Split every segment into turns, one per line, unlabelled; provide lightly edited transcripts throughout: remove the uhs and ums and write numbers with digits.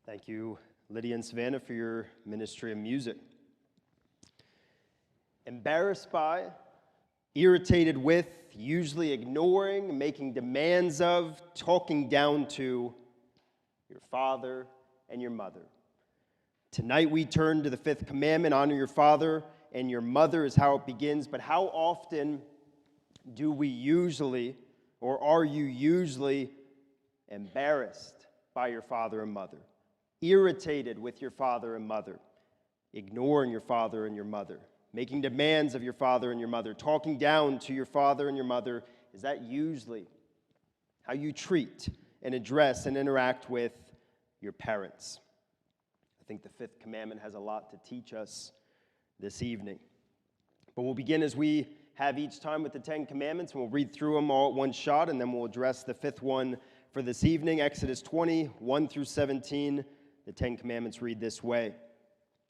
Thank you, Lydia and Savannah, for your ministry of music. Embarrassed by, irritated with, usually ignoring, making demands of, talking down to your father and your mother. Tonight we turn to the fifth commandment, honor your father and your mother is how it begins, but how often do we usually, or are you usually embarrassed by your father and mother? Irritated with your father and mother, ignoring your father and your mother, making demands of your father and your mother, talking down to your father and your mother. Is that usually how you treat and address and interact with your parents? I think the fifth commandment has a lot to teach us this evening. But we'll begin as we have each time with the 10 commandments, and we'll read through them all at one shot, and then we'll address the fifth one for this evening. Exodus 20, 1 through 17. The 10 commandments read this way.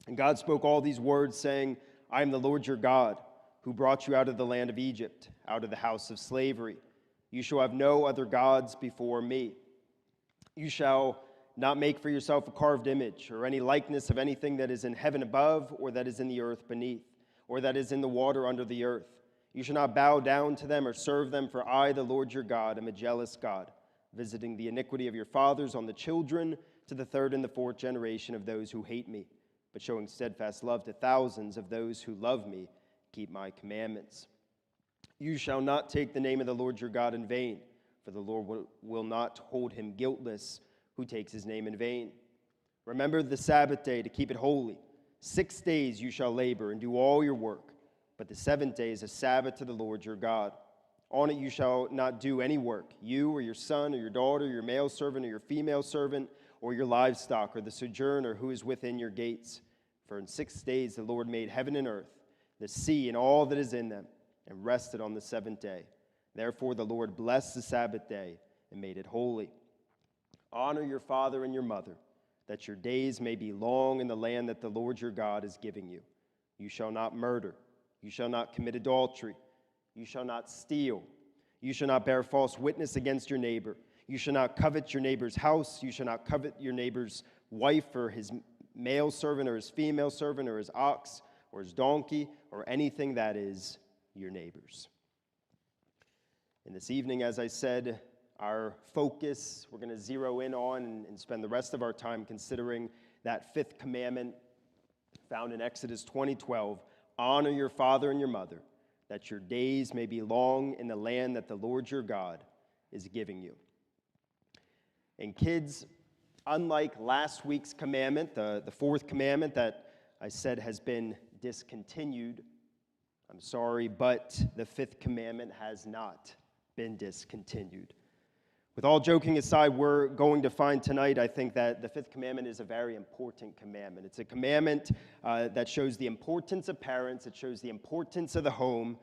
And God spoke all these words, saying, I am the Lord your God, who brought you out of the land of Egypt, out of the house of slavery. You shall have no other gods before me. You shall not make for yourself a carved image, or any likeness of anything that is in heaven above, or that is in the earth beneath, or that is in the water under the earth. You shall not bow down to them or serve them, for I, the Lord your God, am a jealous God, visiting the iniquity of your fathers on the children to the third and the fourth generation of those who hate me, but showing steadfast love to thousands of those who love me, keep my commandments. You shall not take the name of the Lord your God in vain, for the Lord will not hold him guiltless who takes his name in vain. Remember the Sabbath day to keep it holy. 6 days you shall labor and do all your work, but the seventh day is a Sabbath to the Lord your God. On it you shall not do any work, you or your son or your daughter, your male servant or your female servant, or your livestock, or the sojourner who is within your gates. For in 6 days the Lord made heaven and earth, the sea and all that is in them, and rested on the seventh day. Therefore the Lord blessed the Sabbath day and made it holy. Honor your father and your mother, that your days may be long in the land that the Lord your God is giving you. You shall not murder. You shall not commit adultery. You shall not steal. You shall not bear false witness against your neighbor. You shall not covet your neighbor's house. You shall not covet your neighbor's wife or his male servant or his female servant or his ox or his donkey or anything that is your neighbor's. And this evening, as I said, our focus, we're going to zero in on and spend the rest of our time considering that fifth commandment found in Exodus 20:12. Honor your father and your mother, that your days may be long in the land that the Lord your God is giving you. And kids, unlike last week's commandment, the fourth commandment that I said has been discontinued, I'm sorry, but the fifth commandment has not been discontinued. With all joking aside, we're going to find tonight, I think, that the fifth commandment is a very important commandment. It's a commandment that shows the importance of parents, it shows the importance of the home,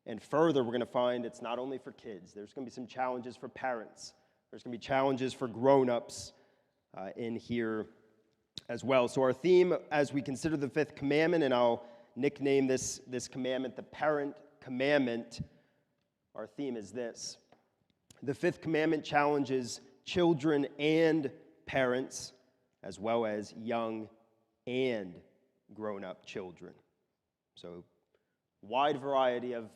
and further, we're going to find it's not only for kids. There's going to be some challenges for parents. There's going to be challenges for grown-ups in here as well. So our theme as we consider the fifth commandment, and I'll nickname this commandment the parent commandment, our theme is this. The fifth commandment challenges children and parents, as well as young and grown-up children. So wide variety of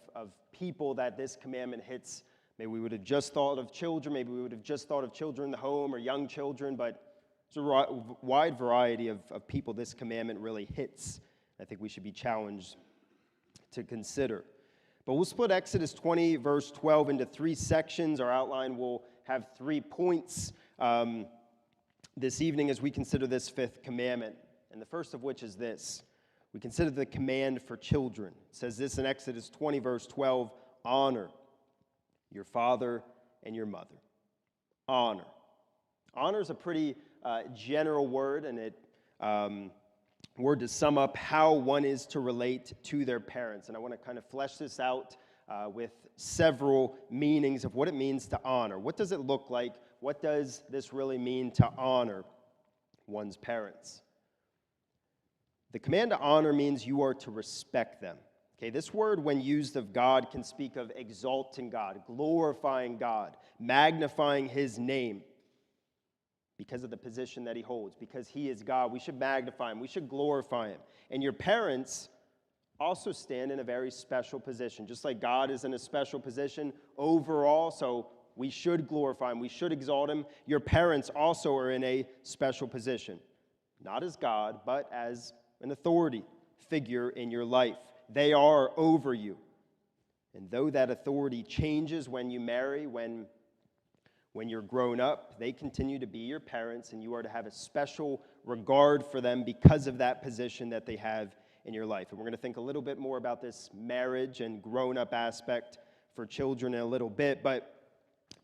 people that this commandment hits. Maybe we would have just thought of children, maybe we would have just thought of children in the home or young children, but it's a wide variety of people this commandment really hits. I think we should be challenged to consider. But we'll split Exodus 20, verse 12 into three sections. Our outline will have 3 points this evening as we consider this fifth commandment. And the first of which is this. We consider the command for children. It says this in Exodus 20, verse 12, honor your father and your mother. Honor. Honor is a pretty general word, and it word to sum up how one is to relate to their parents. And I want to kind of flesh this out with several meanings of what it means to honor. What does it look like? What does this really mean to honor one's parents? The command to honor means you are to respect them. Okay, this word, when used of God, can speak of exalting God, glorifying God, magnifying his name. because of the position that he holds, because he is God. We should magnify him. We should glorify him. And your parents also stand in a very special position. Just like God is in a special position overall, so we should glorify him. We should exalt him. Your parents also are in a special position, not as God, but as an authority figure in your life. They are over you. And though that authority changes when you marry, when you're grown up, they continue to be your parents, and you are to have a special regard for them because of that position that they have in your life. And we're going to think a little bit more about this marriage and grown-up aspect for children in a little bit, but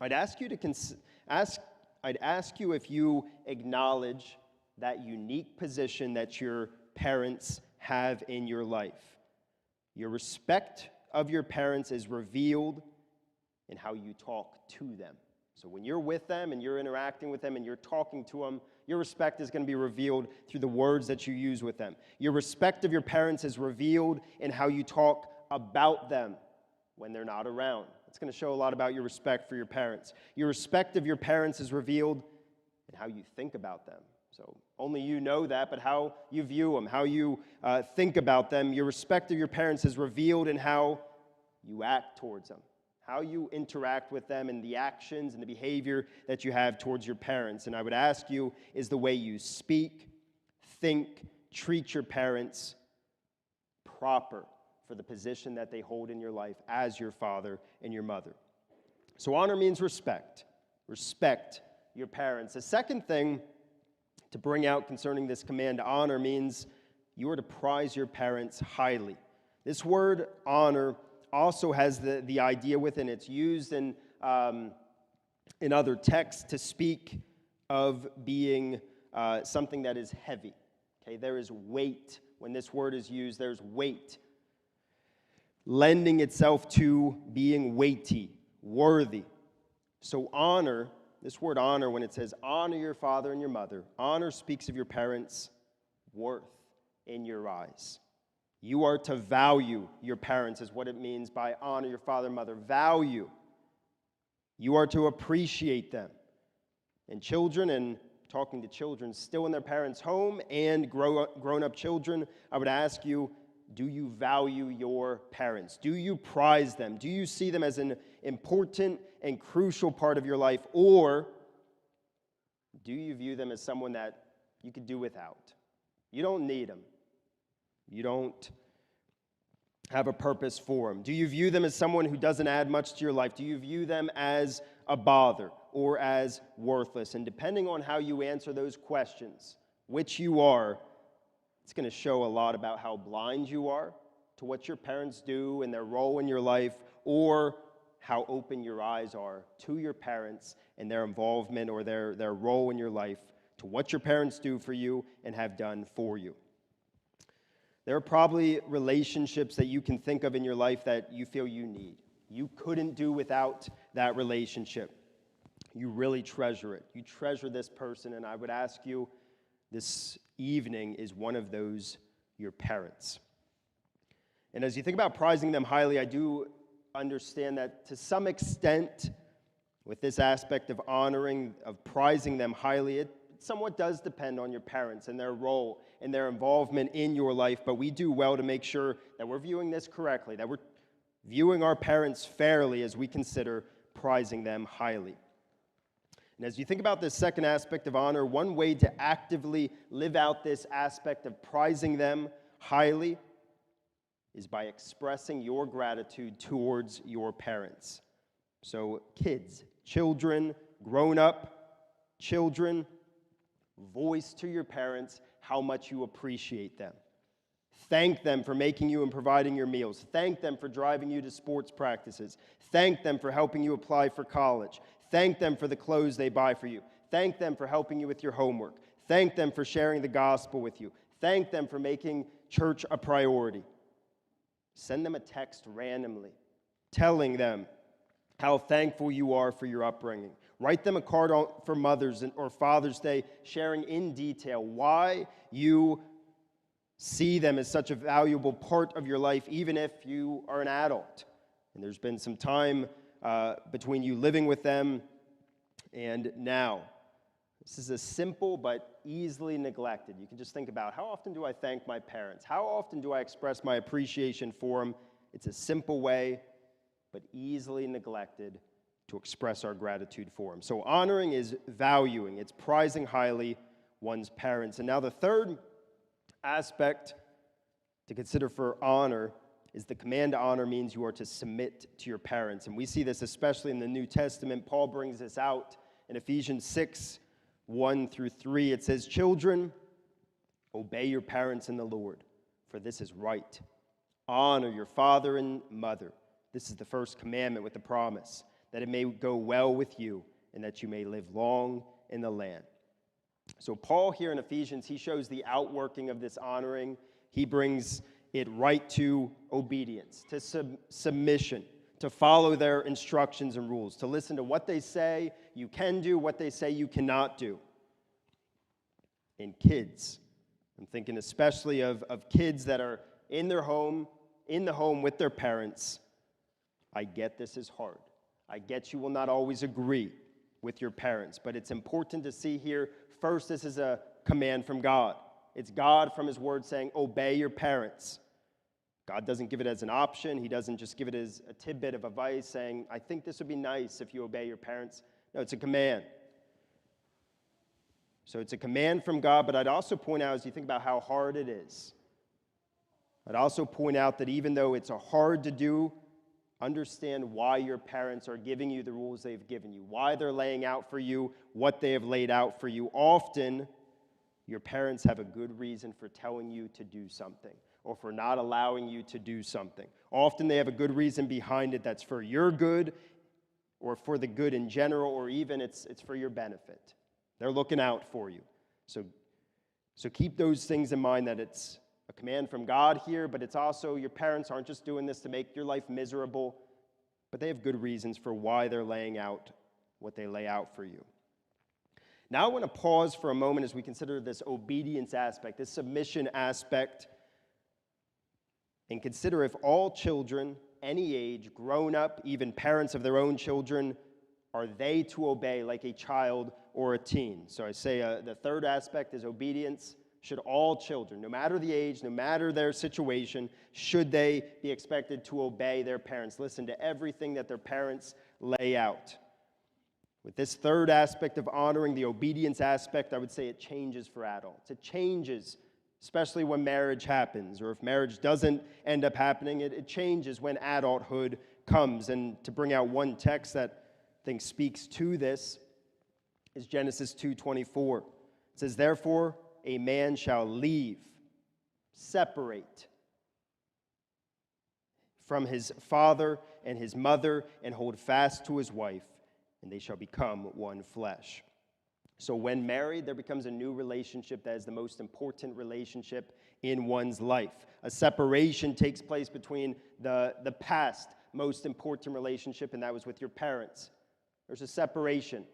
I'd ask you if you acknowledge that unique position that your parents have in your life. Your respect of your parents is revealed in how you talk to them. So when you're with them and you're interacting with them and you're talking to them, your respect is going to be revealed through the words that you use with them. Your respect of your parents is revealed in how you talk about them when they're not around. It's going to show a lot about your respect for your parents. Your respect of your parents is revealed in how you think about them. So only you know that, but how you view them, how you think about them. Your respect of your parents is revealed in how you act towards them, how you interact with them, and the actions and the behavior that you have towards your parents. And I would ask you, is the way you speak, think, treat your parents proper for the position that they hold in your life as your father and your mother? So honor means respect. Respect your parents. The second thing to bring out concerning this command to honor means you are to prize your parents highly. This word honor also has the idea within. It's used in other texts to speak of being something that is heavy. Okay, there is weight. When this word is used, there's weight, lending itself to being weighty, worthy. So honor, this word honor, when it says honor your father and your mother, honor speaks of your parents' worth in your eyes. You are to value your parents, is what it means by honor your father and mother. Value. You are to appreciate them. And children, and talking to children still in their parents' home and grown-up children, I would ask you, do you value your parents? Do you prize them? Do you see them as an important and crucial part of your life? Or do you view them as someone that you could do without? You don't need them. You don't have a purpose for them. Do you view them as someone who doesn't add much to your life? Do you view them as a bother or as worthless? And depending on how you answer those questions, which you are, it's going to show a lot about how blind you are to what your parents do and their role in your life, or how open your eyes are to your parents and their involvement or their role in your life, to what your parents do for you and have done for you. There are probably relationships that you can think of in your life that you feel you need. You couldn't do without that relationship. You really treasure it. You treasure this person, and I would ask you, this evening, is one of those your parents? And as you think about prizing them highly, I do understand that to some extent, with this aspect of honoring, of prizing them highly, it somewhat does depend on your parents and their role and their involvement in your life, but we do well to make sure that we're viewing this correctly, that we're viewing our parents fairly as we consider prizing them highly. And as you think about this second aspect of honor, one way to actively live out this aspect of prizing them highly is by expressing your gratitude towards your parents. So kids, children, grown-up children, voice to your parents how much you appreciate them. Thank them for making you and providing your meals. Thank them for driving you to sports practices. Thank them for helping you apply for college. Thank them for the clothes they buy for you. Thank them for helping you with your homework. Thank them for sharing the gospel with you. Thank them for making church a priority. Send them a text randomly, telling them how thankful you are for your upbringing. Write them a card for Mother's or Father's Day, sharing in detail why you see them as such a valuable part of your life, even if you are an adult. And there's been some time between you living with them and now. This is a simple but easily neglected. You can just think about, how often do I thank my parents? How often do I express my appreciation for them? It's a simple way, but easily neglected to express our gratitude for them. So honoring is valuing. It's prizing highly one's parents. And now the third aspect to consider for honor is the command to honor means you are to submit to your parents. And we see this especially in the New Testament. Paul brings this out in Ephesians 6, 1 through 3. It says, "Children, obey your parents in the Lord, for this is right. Honor your father and mother. This is the first commandment with the promise, that it may go well with you and that you may live long in the land." So Paul here in Ephesians, he shows the outworking of this honoring. He brings it right to obedience, to submission, to follow their instructions and rules, to listen to what they say you can do, what they say you cannot do. In kids, I'm thinking especially of kids that are in the home with their parents. I get this is hard. I get you will not always agree with your parents, but it's important to see here, first, this is a command from God. It's God from his word saying, obey your parents. God doesn't give it as an option. He doesn't just give it as a tidbit of advice saying, I think this would be nice if you obey your parents. No, it's a command. So it's a command from God, but I'd also point out, as you think about how hard it is, I'd also point out that even though it's hard to do, understand why your parents are giving you the rules they've given you, why they're laying out for you what they have laid out for you. Often, your parents have a good reason for telling you to do something or for not allowing you to do something. Often they have a good reason behind it that's for your good or for the good in general, or even it's for your benefit. They're looking out for you. So keep those things in mind, that it's a command from God here, but it's also your parents aren't just doing this to make your life miserable, but they have good reasons for why they're laying out what they lay out for you. Now I want to pause for a moment as we consider this obedience aspect, this submission aspect, and consider if all children, any age, grown up, even parents of their own children, are they to obey like a child or a teen? So I say the third aspect is obedience. Should all children, no matter the age, no matter their situation, should they be expected to obey their parents, listen to everything that their parents lay out? With this third aspect of honoring, the obedience aspect, I would say it changes for adults. It changes, especially when marriage happens, or if marriage doesn't end up happening, it changes when adulthood comes. And to bring out one text that I think speaks to this is Genesis 2:24. It says, "Therefore, a man shall leave, separate from his father and his mother, and hold fast to his wife, and they shall become one flesh." So when married, there becomes a new relationship that is the most important relationship in one's life. A separation takes place between the past most important relationship, and that was with your parents. There's a separation,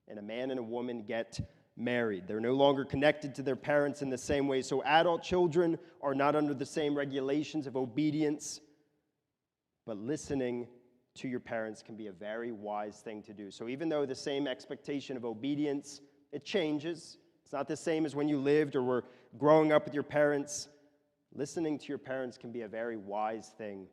and a man and a woman get married. They're no longer connected to their parents in the same way. So adult children are not under the same regulations of obedience, but listening to your parents can be a very wise thing to do. So even though the same expectation of obedience, it changes. It's not the same as when you lived or were growing up with your parents. Listening to your parents can be a very wise thing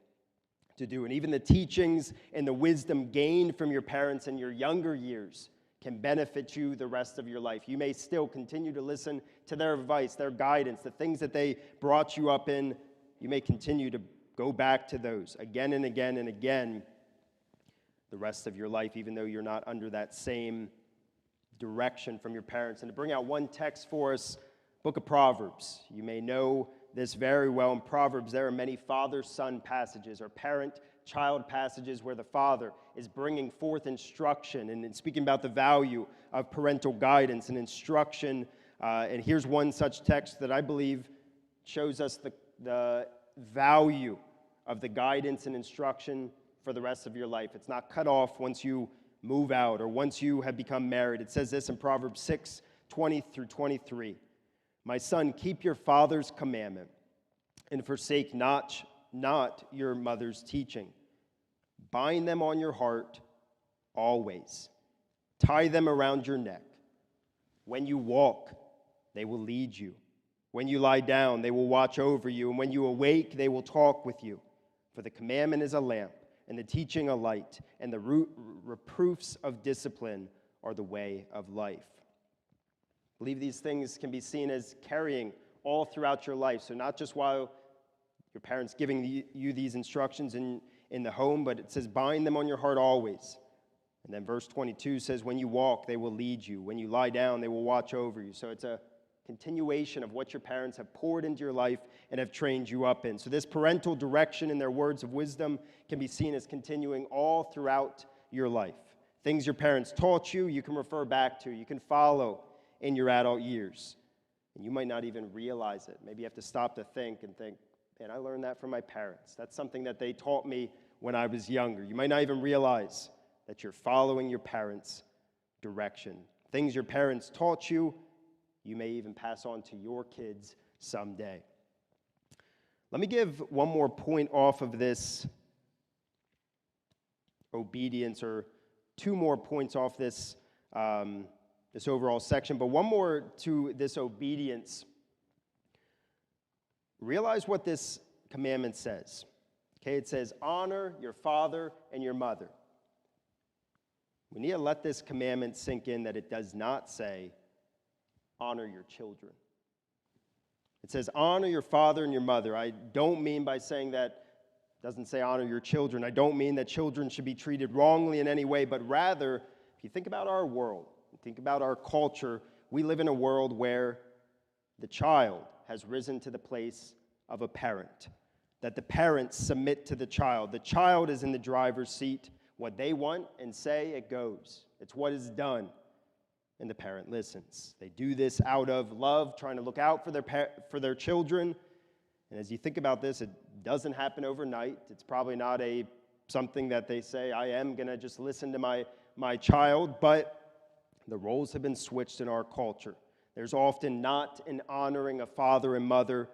to do. And even the teachings and the wisdom gained from your parents in your younger years can benefit you the rest of your life. You may still continue to listen to their advice, their guidance, the things that they brought you up in. You may continue to go back to those again and again and again the rest of your life, even though you're not under that same direction from your parents. And to bring out one text for us, book of Proverbs. You may know this very well. In Proverbs, there are many father-son passages or parent-child passages where the father is bringing forth instruction and speaking about the value of parental guidance and instruction. And here's one such text that I believe shows us the value of the guidance and instruction for the rest of your life. It's not cut off once you move out or once you have become married. It says this in Proverbs 6:20 through 23. "My son, keep your father's commandment and forsake not your mother's teaching. Bind them on your heart always. Tie them around your neck. When you walk, they will lead you. When you lie down, they will watch over you. And when you awake, they will talk with you. For the commandment is a lamp, and the teaching a light, and the reproofs of discipline are the way of life. I believe these things can be seen as carrying all throughout your life. So not just while your parents giving you these instructions in the home, but it says bind them on your heart always. And then verse 22 says, when you walk, they will lead you. When you lie down, they will watch over you. So it's a continuation of what your parents have poured into your life and have trained you up in. So this parental direction in their words of wisdom can be seen as continuing all throughout your life. Things your parents taught you, you can refer back to, you can follow in your adult years. And you might not even realize it. Maybe you have to stop to think, man, I learned that from my parents. That's something that they taught me when I was younger. You might not even realize that you're following your parents' direction. Things your parents taught you, you may even pass on to your kids someday. Let me give one more point off of this obedience, or two more points off this, this overall section, but one more to this obedience. Realize what this commandment says. Okay, it says, honor your father and your mother. We need to let this commandment sink in that it does not say, honor your children. It says, honor your father and your mother. I don't mean by saying that, it doesn't say honor your children. I don't mean that children should be treated wrongly in any way, but rather, if you think about our world, think about our culture, we live in a world where the child has risen to the place of a parent, that the parents submit to the child. The child is in the driver's seat. What they want and say, it goes. It's what is done. And the parent listens. They do this out of love, trying to look out for their children. And as you think about this, it doesn't happen overnight. It's probably not something that they say, I am going to just listen to my child. But the roles have been switched in our culture. There's often not an honoring of father and mother,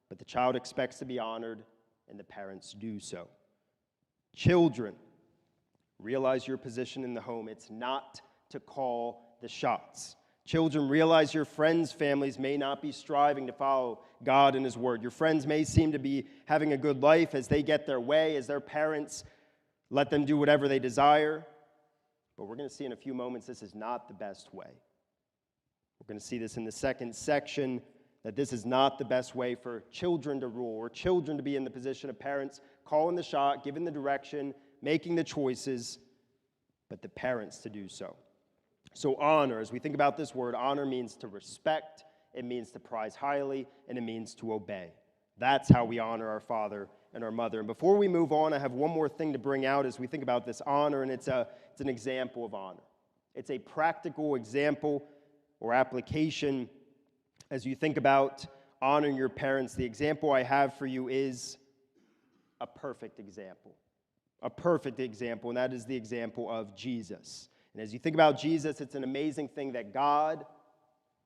but the child expects to be honored, and the parents do so. Children, realize your position in the home. It's not to call the shots. Children, realize your friends' families may not be striving to follow God and His Word. Your friends may seem to be having a good life as they get their way, as their parents let them do whatever they desire. But we're going to see in a few moments this is not the best way. We're going to see this in the second section, that this is not the best way for children to rule, or children to be in the position of parents calling the shot, giving the direction, making the choices, but the parents to do so. So honor, as we think about this word, honor means to respect, it means to prize highly, and it means to obey. That's how we honor our father and our mother. And before we move on, I have one more thing to bring out as we think about this honor, and it's an example of honor. It's a practical example or application as you think about honoring your parents. The example I have for you is a perfect example. A perfect example, and that is the example of Jesus. And as you think about Jesus, it's an amazing thing that God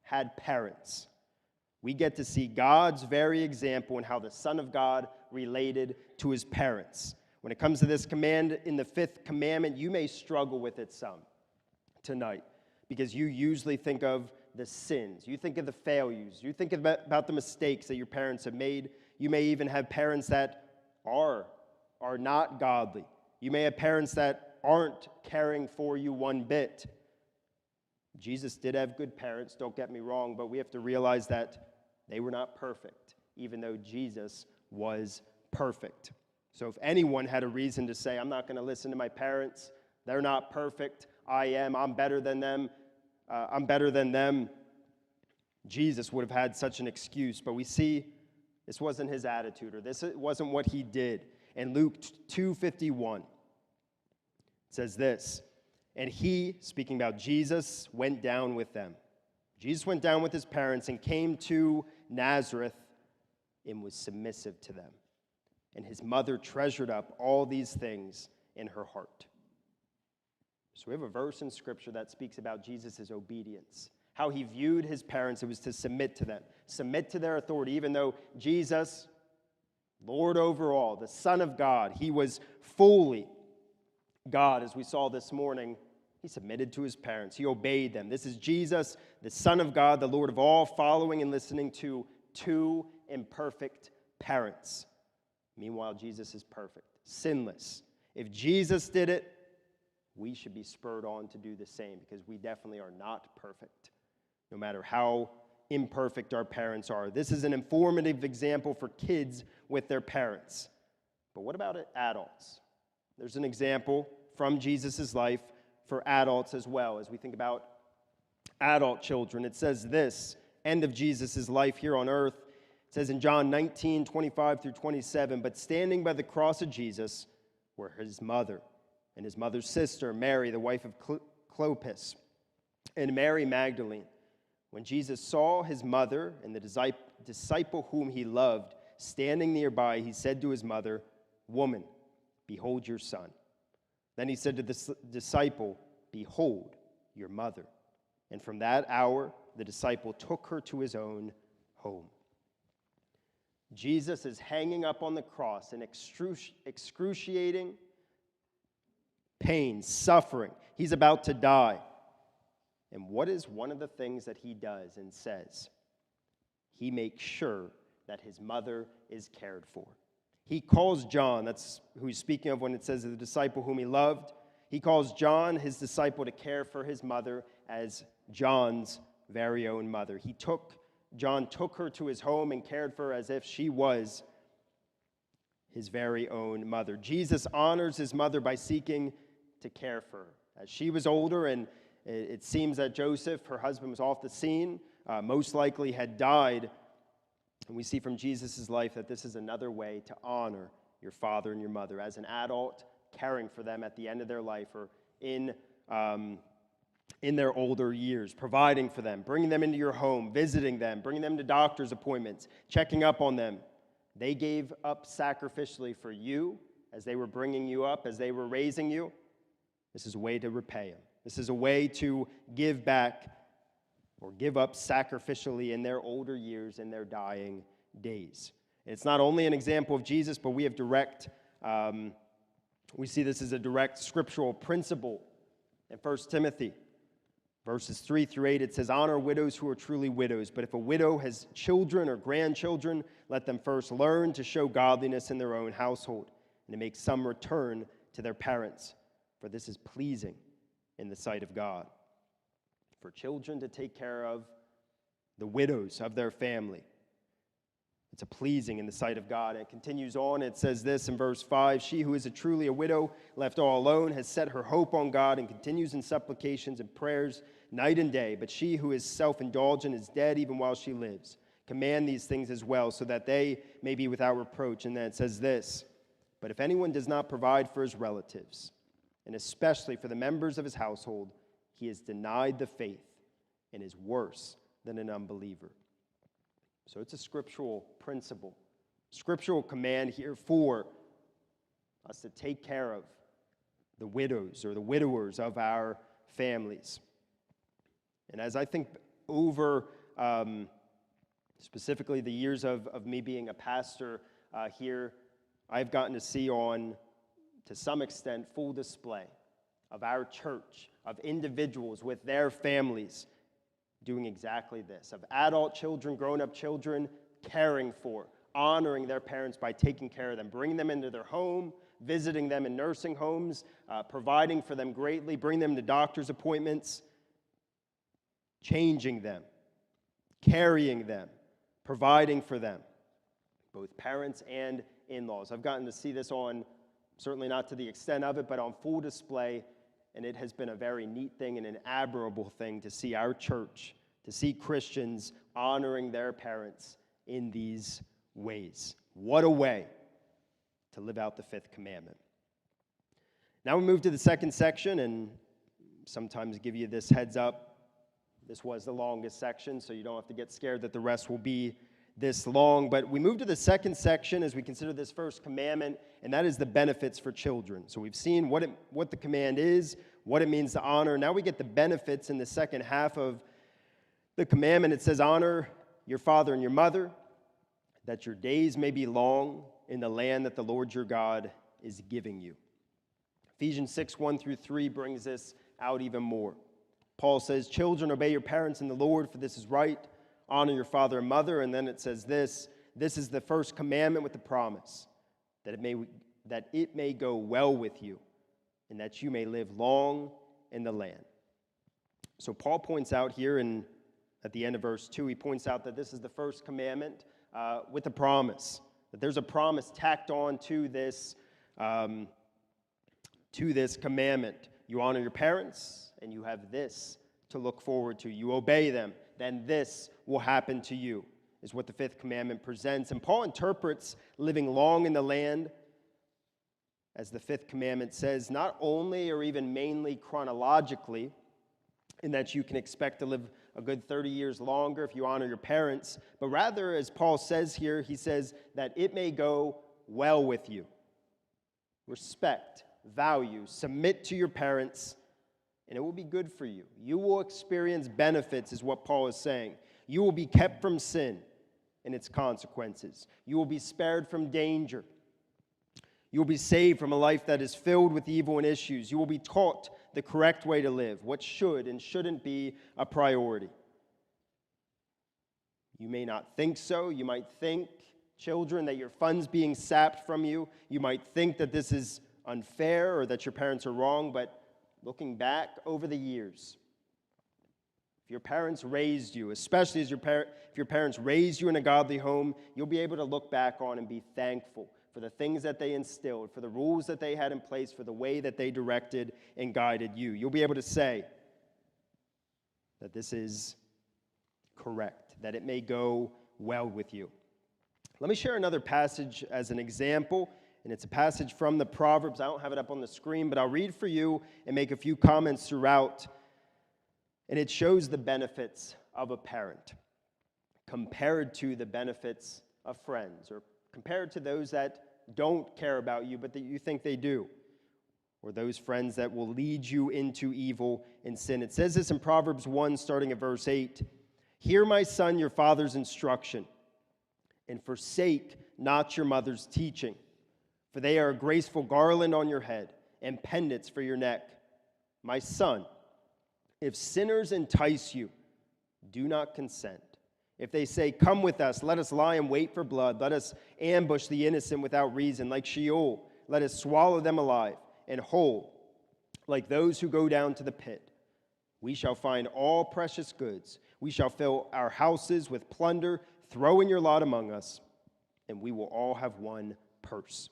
had parents. We get to see God's very example in how the Son of God related to his parents. When it comes to this command in the fifth commandment, you may struggle with it some tonight, because you usually think of the sins. You think of the failures. You think about the mistakes that your parents have made. You may even have parents that are not godly. You may have parents that aren't caring for you one bit. Jesus did have good parents, don't get me wrong, but we have to realize that they were not perfect, even though Jesus was perfect. So if anyone had a reason to say, I'm not going to listen to my parents, they're not perfect, I'm better than them, Jesus would have had such an excuse. But we see this wasn't his attitude, or this wasn't what he did. In Luke 2:51, it says this, and he, speaking about Jesus, went down with them. Jesus went down with his parents and came to Nazareth and was submissive to them. And his mother treasured up all these things in her heart. So we have a verse in Scripture that speaks about Jesus' obedience. How he viewed his parents, it was to submit to them. Submit to their authority, even though Jesus, Lord over all, the Son of God, he was fully God, as we saw this morning. He submitted to his parents. He obeyed them. This is Jesus, the Son of God, the Lord of all, following and listening to two imperfect parents. Meanwhile, Jesus is perfect, sinless. If Jesus did it, we should be spurred on to do the same, because we definitely are not perfect, no matter how imperfect our parents are. This is an informative example for kids with their parents. But what about adults? There's an example from Jesus' life for adults as well. As we think about adult children, it says this, end of Jesus' life here on earth. It says in John 19:25 through 27, but standing by the cross of Jesus were his mother and his mother's sister, Mary, the wife of Clopas, and Mary Magdalene. When Jesus saw his mother and the disciple whom he loved standing nearby, he said to his mother, "Woman, behold your son." Then he said to the disciple, "Behold your mother." And from that hour, the disciple took her to his own home. Jesus is hanging up on the cross in excruciating pain, suffering. He's about to die. And what is one of the things that he does and says? He makes sure that his mother is cared for. He calls John, that's who he's speaking of when it says the disciple whom he loved. He calls John, his disciple, to care for his mother as John's very own mother. John took her to his home and cared for her as if she was his very own mother. Jesus honors his mother by seeking to care for her. As she was older, and it seems that Joseph, her husband, was off the scene, most likely had died. And we see from Jesus' life that this is another way to honor your father and your mother as an adult, caring for them at the end of their life or in their older years, providing for them, bringing them into your home, visiting them, bringing them to doctor's appointments, checking up on them. They gave up sacrificially for you as they were bringing you up, as they were raising you. This is a way to repay them. This is a way to give back or give up sacrificially in their older years, in their dying days. It's not only an example of Jesus, but we see this as a direct scriptural principle in 1 Timothy. Verses 3 through 8, it says, honor widows who are truly widows, but if a widow has children or grandchildren, let them first learn to show godliness in their own household and to make some return to their parents, for this is pleasing in the sight of God. For children to take care of the widows of their family, it's a pleasing in the sight of God. And it continues on, it says this in verse 5, she who is truly a widow, left all alone, has set her hope on God and continues in supplications and prayers night and day. But she who is self-indulgent is dead even while she lives. Command these things as well, so that they may be without reproach. And then it says this, but if anyone does not provide for his relatives, and especially for the members of his household, he has denied the faith and is worse than an unbeliever. So it's a scriptural principle, scriptural command here for us to take care of the widows or the widowers of our families. And as I think over specifically the years of me being a pastor here, I've gotten to see on, to some extent, full display of our church, of individuals with their families doing exactly this, of adult children, grown-up children, caring for, honoring their parents by taking care of them, bringing them into their home, visiting them in nursing homes, providing for them greatly, bringing them to doctor's appointments, changing them, carrying them, providing for them, both parents and in-laws. I've gotten to see this on, certainly not to the extent of it, but on full display. And it has been a very neat thing and an admirable thing to see our church, to see Christians honoring their parents in these ways. What a way to live out the fifth commandment. Now we move to the second section, and sometimes give you this heads up. This was the longest section, so you don't have to get scared that the rest will be this long. But we move to the second section as we consider this first commandment, and that is the benefits for children. So we've seen what the command is, what it means to honor. Now we get the benefits in the second half of the commandment. It says, honor your father and your mother, that your days may be long in the land that the Lord your God is giving you. Ephesians 6:1 through 3 brings this out even more. Paul says, children, obey your parents in the Lord, for this is right. Honor your father and mother. And then it says this is the first commandment with the promise, that it may go well with you, and that you may live long in the land. So Paul points out here at the end of verse 2, he points out that this is the first commandment with a promise, that there's a promise tacked on to this commandment. You honor your parents, and you have this to look forward to. You obey them, then this will happen to you, is what the fifth commandment presents. And Paul interprets living long in the land, as the fifth commandment says, not only or even mainly chronologically, in that you can expect to live a good 30 years longer if you honor your parents, but rather, as Paul says here, he says that it may go well with you. Respect, value, submit to your parents, and it will be good for you. You will experience benefits, is what Paul is saying. You will be kept from sin and its consequences. You will be spared from danger. You will be saved from a life that is filled with evil and issues. You will be taught the correct way to live, what should and shouldn't be a priority. You may not think so. You might think, children, that your funds being sapped from you. You might think that this is unfair or that your parents are wrong, but looking back over the years, if your parents raised you, especially if your parents raised you in a godly home, you'll be able to look back on and be thankful for the things that they instilled, for the rules that they had in place, for the way that they directed and guided you. You'll be able to say that this is correct, that it may go well with you. Let me share another passage as an example, and it's a passage from the Proverbs. I don't have it up on the screen, but I'll read for you and make a few comments throughout. And it shows the benefits of a parent compared to the benefits of friends, or compared to those that don't care about you, but that you think they do, or those friends that will lead you into evil and sin. It says this in Proverbs 1, starting at verse 8. Hear, my son, your father's instruction, and forsake not your mother's teaching, for they are a graceful garland on your head and pendants for your neck. My son, if sinners entice you, do not consent. If they say, come with us, let us lie in wait for blood, let us ambush the innocent without reason, like Sheol, let us swallow them alive, and whole, like those who go down to the pit. We shall find all precious goods. We shall fill our houses with plunder. Throw in your lot among us, and we will all have one purse.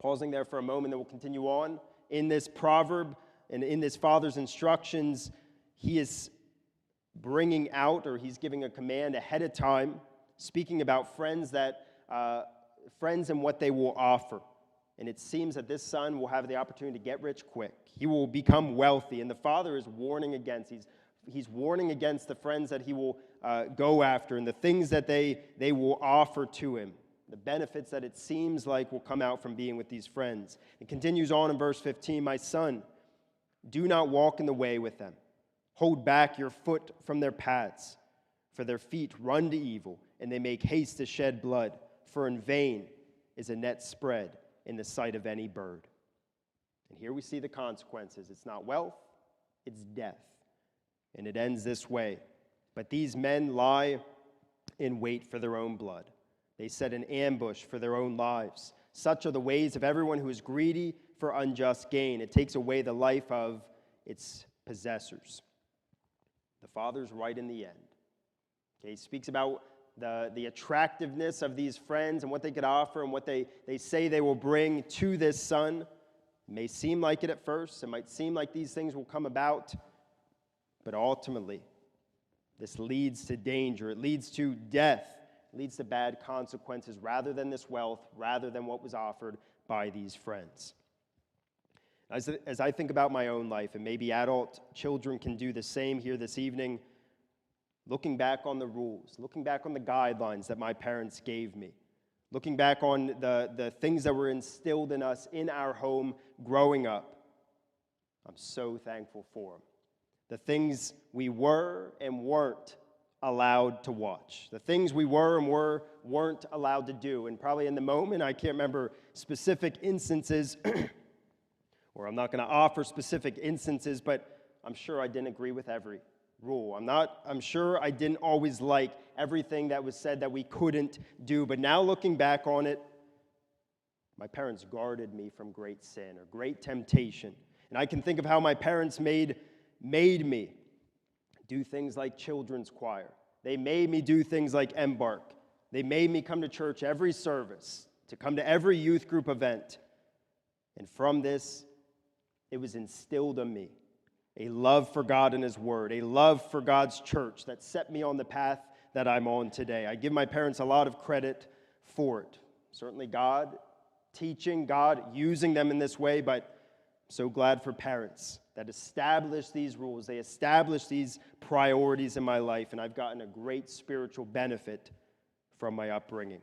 Pausing there for a moment, then we'll continue on. In this proverb and in this father's instructions, he is bringing out, or he's giving a command ahead of time, speaking about friends and what they will offer. And it seems that this son will have the opportunity to get rich quick. He will become wealthy, and the father is warning against. He's warning against the friends that he will go after and the things that they will offer to him, the benefits that it seems like will come out from being with these friends. It continues on in verse 15, my son, do not walk in the way with them. Hold back your foot from their paths, for their feet run to evil, and they make haste to shed blood, for in vain is a net spread in the sight of any bird. And here we see the consequences. It's not wealth, it's death. And it ends this way. But these men lie in wait for their own blood. They set an ambush for their own lives. Such are the ways of everyone who is greedy for unjust gain. It takes away the life of its possessors. The father's right in the end. Okay, he speaks about the attractiveness of these friends and what they could offer and what they say they will bring to this son. It may seem like it at first. It might seem like these things will come about. But ultimately, this leads to danger. It leads to death. It leads to bad consequences rather than this wealth, rather than what was offered by these friends. As I think about my own life, and maybe adult children can do the same here this evening, looking back on the rules, looking back on the guidelines that my parents gave me, looking back on the things that were instilled in us in our home growing up, I'm so thankful for them. The things we were and weren't allowed to watch, the things we were and weren't allowed to do, and probably in the moment, I can't remember specific instances Or I'm not going to offer specific instances, but I'm sure I didn't agree with every rule. I'm sure I didn't always like everything that was said that we couldn't do. But now looking back on it, my parents guarded me from great sin or great temptation. And I can think of how my parents made me do things like children's choir. They made me do things like Embark. They made me come to church every service, to come to every youth group event. And from this, it was instilled in me a love for God and His Word, a love for God's church that set me on the path that I'm on today. I give my parents a lot of credit for it. Certainly God teaching, God using them in this way, but I'm so glad for parents that establish these rules. They establish these priorities in my life, and I've gotten a great spiritual benefit from my upbringing.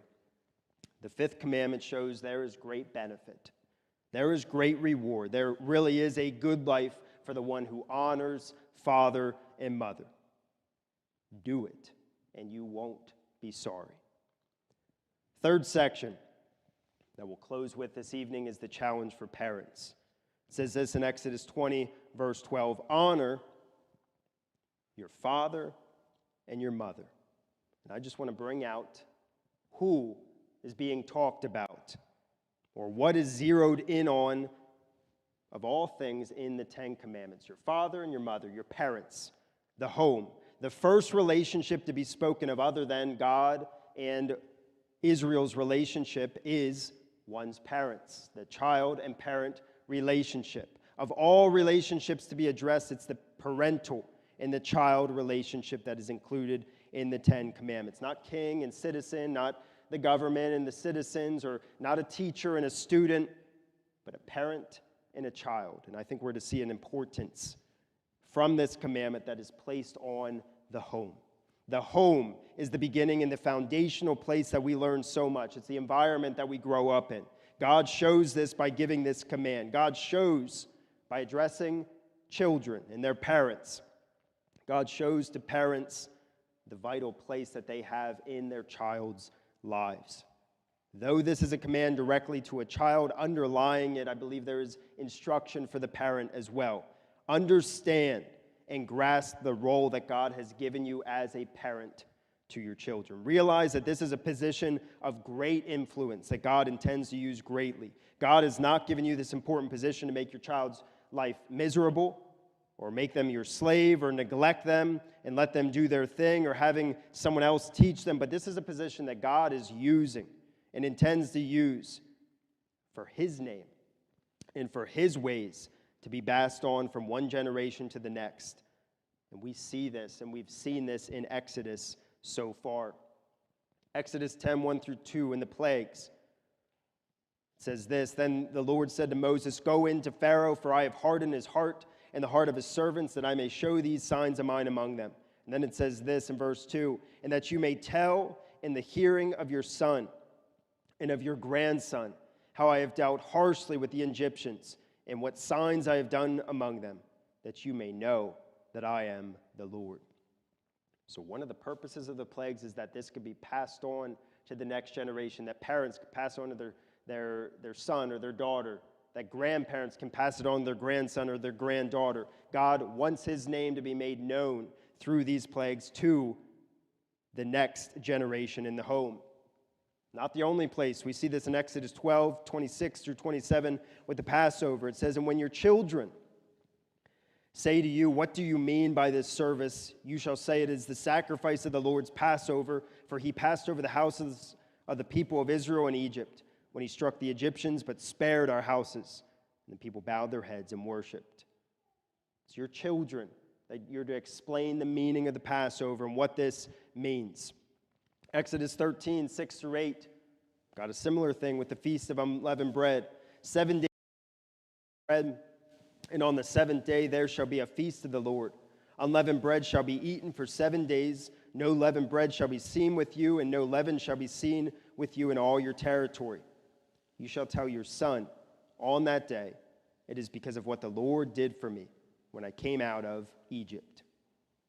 The fifth commandment shows there is great benefit. There is great reward. There really is a good life for the one who honors father and mother. Do it, and you won't be sorry. Third section that we'll close with this evening is the challenge for parents. It says this in Exodus 20, verse 12, honor your father and your mother. And I just want to bring out who is being talked about, or what is zeroed in on of all things in the Ten Commandments. Your father and your mother, your parents, the home. The first relationship to be spoken of other than God and Israel's relationship is one's parents, the child and parent relationship. Of all relationships to be addressed, it's the parental and the child relationship that is included in the Ten Commandments. Not king and citizen, not the government and the citizens, or not a teacher and a student, but a parent and a child. And I think we're to see an importance from this commandment that is placed on the home. The home is the beginning and the foundational place that we learn so much. It's the environment that we grow up in. God shows this by giving this command. God shows by addressing children and their parents. God shows to parents the vital place that they have in their child's lives. Though this is a command directly to a child, underlying it, I believe there is instruction for the parent as well. Understand and grasp the role that God has given you as a parent to your children. Realize that this is a position of great influence that God intends to use greatly. God has not given you this important position to make your child's life miserable, or make them your slave, or neglect them and let them do their thing, or having someone else teach them. But this is a position that God is using and intends to use for His name and for His ways to be passed on from one generation to the next. And we see this, and we've seen this in Exodus so far. Exodus 10, 1 through 2, in the plagues. It says this, then the Lord said to Moses, go in to Pharaoh, for I have hardened his heart and the heart of his servants, that I may show these signs of mine among them. And then it says this in verse 2, and that you may tell in the hearing of your son and of your grandson how I have dealt harshly with the Egyptians, and what signs I have done among them, that you may know that I am the Lord. So one of the purposes of the plagues is that this could be passed on to the next generation, that parents could pass on to their son or their daughter, that grandparents can pass it on to their grandson or their granddaughter. God wants His name to be made known through these plagues to the next generation in the home. Not the only place. We see this in Exodus 12, 26 through 27 with the Passover. It says, and when your children say to you, what do you mean by this service? You shall say it is the sacrifice of the Lord's Passover, for He passed over the houses of the people of Israel in Egypt when He struck the Egyptians, but spared our houses. And the people bowed their heads and worshiped. It's your children that you're to explain the meaning of the Passover and what this means. Exodus 13, 6 through 8, got a similar thing with the Feast of Unleavened Bread. 7 days bread, and on the seventh day there shall be a feast of the Lord. Unleavened bread shall be eaten for 7 days. No leavened bread shall be seen with you, and no leaven shall be seen with you in all your territory. You shall tell your son on that day, it is because of what the Lord did for me when I came out of Egypt.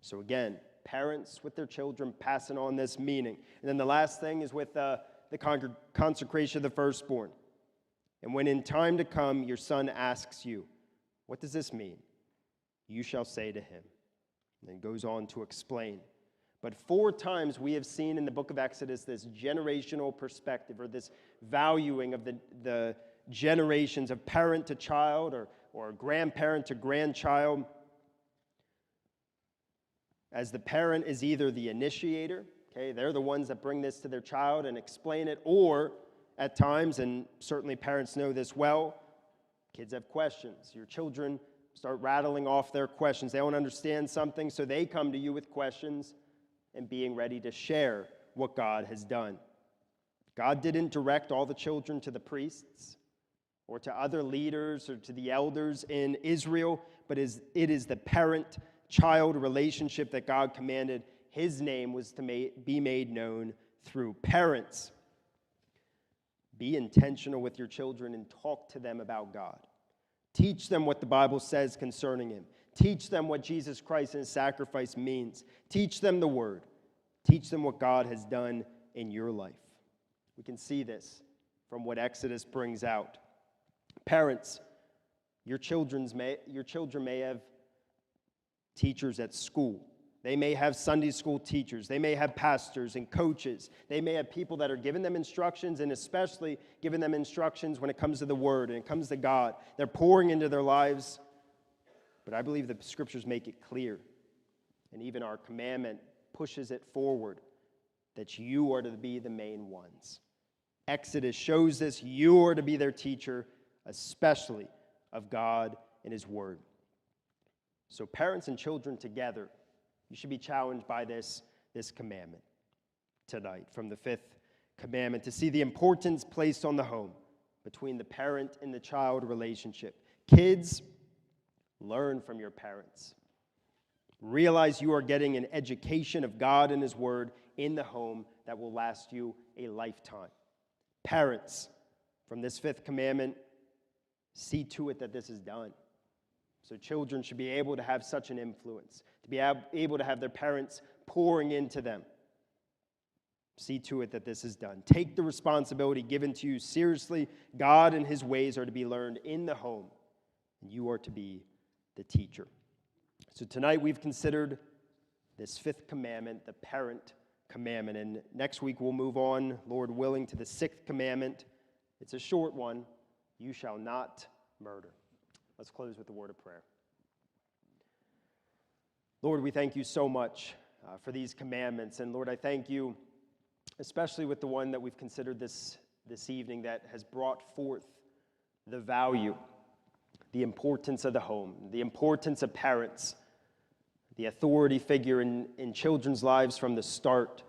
So again, parents with their children passing on this meaning. And then the last thing is with the consecration of the firstborn. And when in time to come your son asks you, 'What does this mean?' you shall say to him," and then goes on to explain. But 4 times we have seen in the book of Exodus this generational perspective, or this valuing of the generations of parent to child, or grandparent to grandchild, as the parent is either the initiator, okay, they're the ones that bring this to their child and explain it, or at times, and certainly parents know this well, kids have questions. Your children start rattling off their questions. They don't understand something, so they come to you with questions and being ready to share what God has done. God didn't direct all the children to the priests or to other leaders or to the elders in Israel, but it is the parent-child relationship that God commanded his name was to be made known through. Parents, be intentional with your children and talk to them about God. Teach them what the Bible says concerning him. Teach them what Jesus Christ and his sacrifice means. Teach them the word. Teach them what God has done in your life. We can see this from what Exodus brings out. Parents, your children may have teachers at school. They may have Sunday school teachers. They may have pastors and coaches. They may have people that are giving them instructions, and especially giving them instructions when it comes to the word and it comes to God. They're pouring into their lives. But I believe the scriptures make it clear, and even our commandment pushes it forward, that you are to be the main ones. Exodus shows this. You are to be their teacher, especially of God and his word. So parents and children together, you should be challenged by this commandment tonight from the 5th commandment, to see the importance placed on the home between the parent and the child relationship. Kids, learn from your parents. Realize you are getting an education of God and his word in the home that will last you a lifetime. Parents, from this 5th commandment, see to it that this is done. So children should be able to have such an influence, to be able to have their parents pouring into them. See to it that this is done. Take the responsibility given to you seriously. God and his ways are to be learned in the home, and you are to be the teacher. So tonight we've considered this 5th commandment, the parent commandment, and next week we'll move on, Lord willing, to the 6th commandment. It's a short one. You shall not murder. Let's close with a word of prayer. Lord, we thank you so much for these commandments, and Lord, I thank you especially with the one that we've considered this evening, that has brought forth the value, the importance of the home, the importance of parents, the authority figure in children's lives from the start.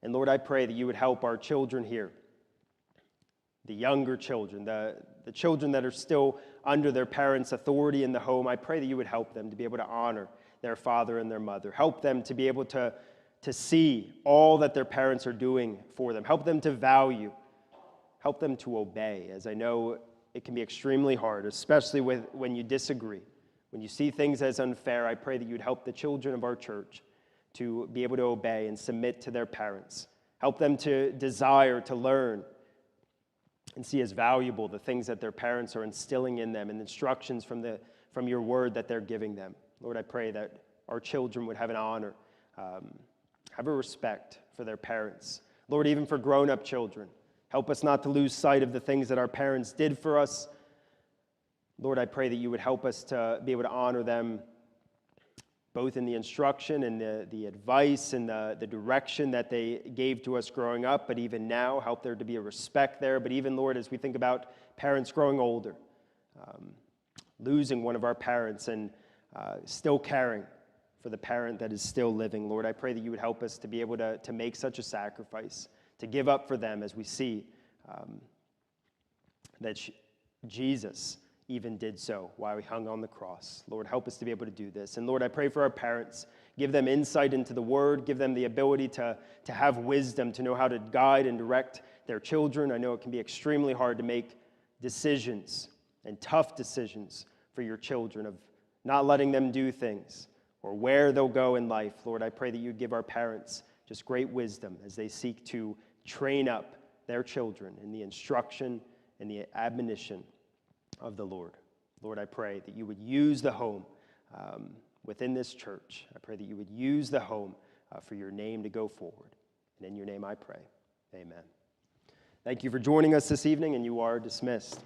And Lord, I pray that you would help our children here, the younger children, the children that are still under their parents' authority in the home. I pray that you would help them to be able to honor their father and their mother. Help them to be able to see all that their parents are doing for them. Help them to value. Help them to obey, as I know it can be extremely hard, especially when you disagree. When you see things as unfair, I pray that you'd help the children of our church to be able to obey and submit to their parents. Help them to desire to learn and see as valuable the things that their parents are instilling in them and instructions from your word that they're giving them. Lord, I pray that our children would have an honor, have a respect for their parents. Lord, even for grown-up children, help us not to lose sight of the things that our parents did for us. Lord, I pray that you would help us to be able to honor them both in the instruction and the advice and the direction that they gave to us growing up, but even now, help there to be a respect there. But even, Lord, as we think about parents growing older, losing one of our parents and still caring for the parent that is still living, Lord, I pray that you would help us to be able to make such a sacrifice, to give up for them, as we see that Jesus even did so while he hung on the cross. Lord, help us to be able to do this. And Lord, I pray for our parents. Give them insight into the word. Give them the ability to have wisdom, to know how to guide and direct their children. I know it can be extremely hard to make decisions and tough decisions for your children, of not letting them do things or where they'll go in life. Lord, I pray that you give our parents just great wisdom as they seek to train up their children in the instruction in the admonition of the Lord. Lord, I pray that you would use the home within this church. I pray that you would use the home for your name to go forward. And in your name I pray. Amen. Thank you for joining us this evening, and you are dismissed.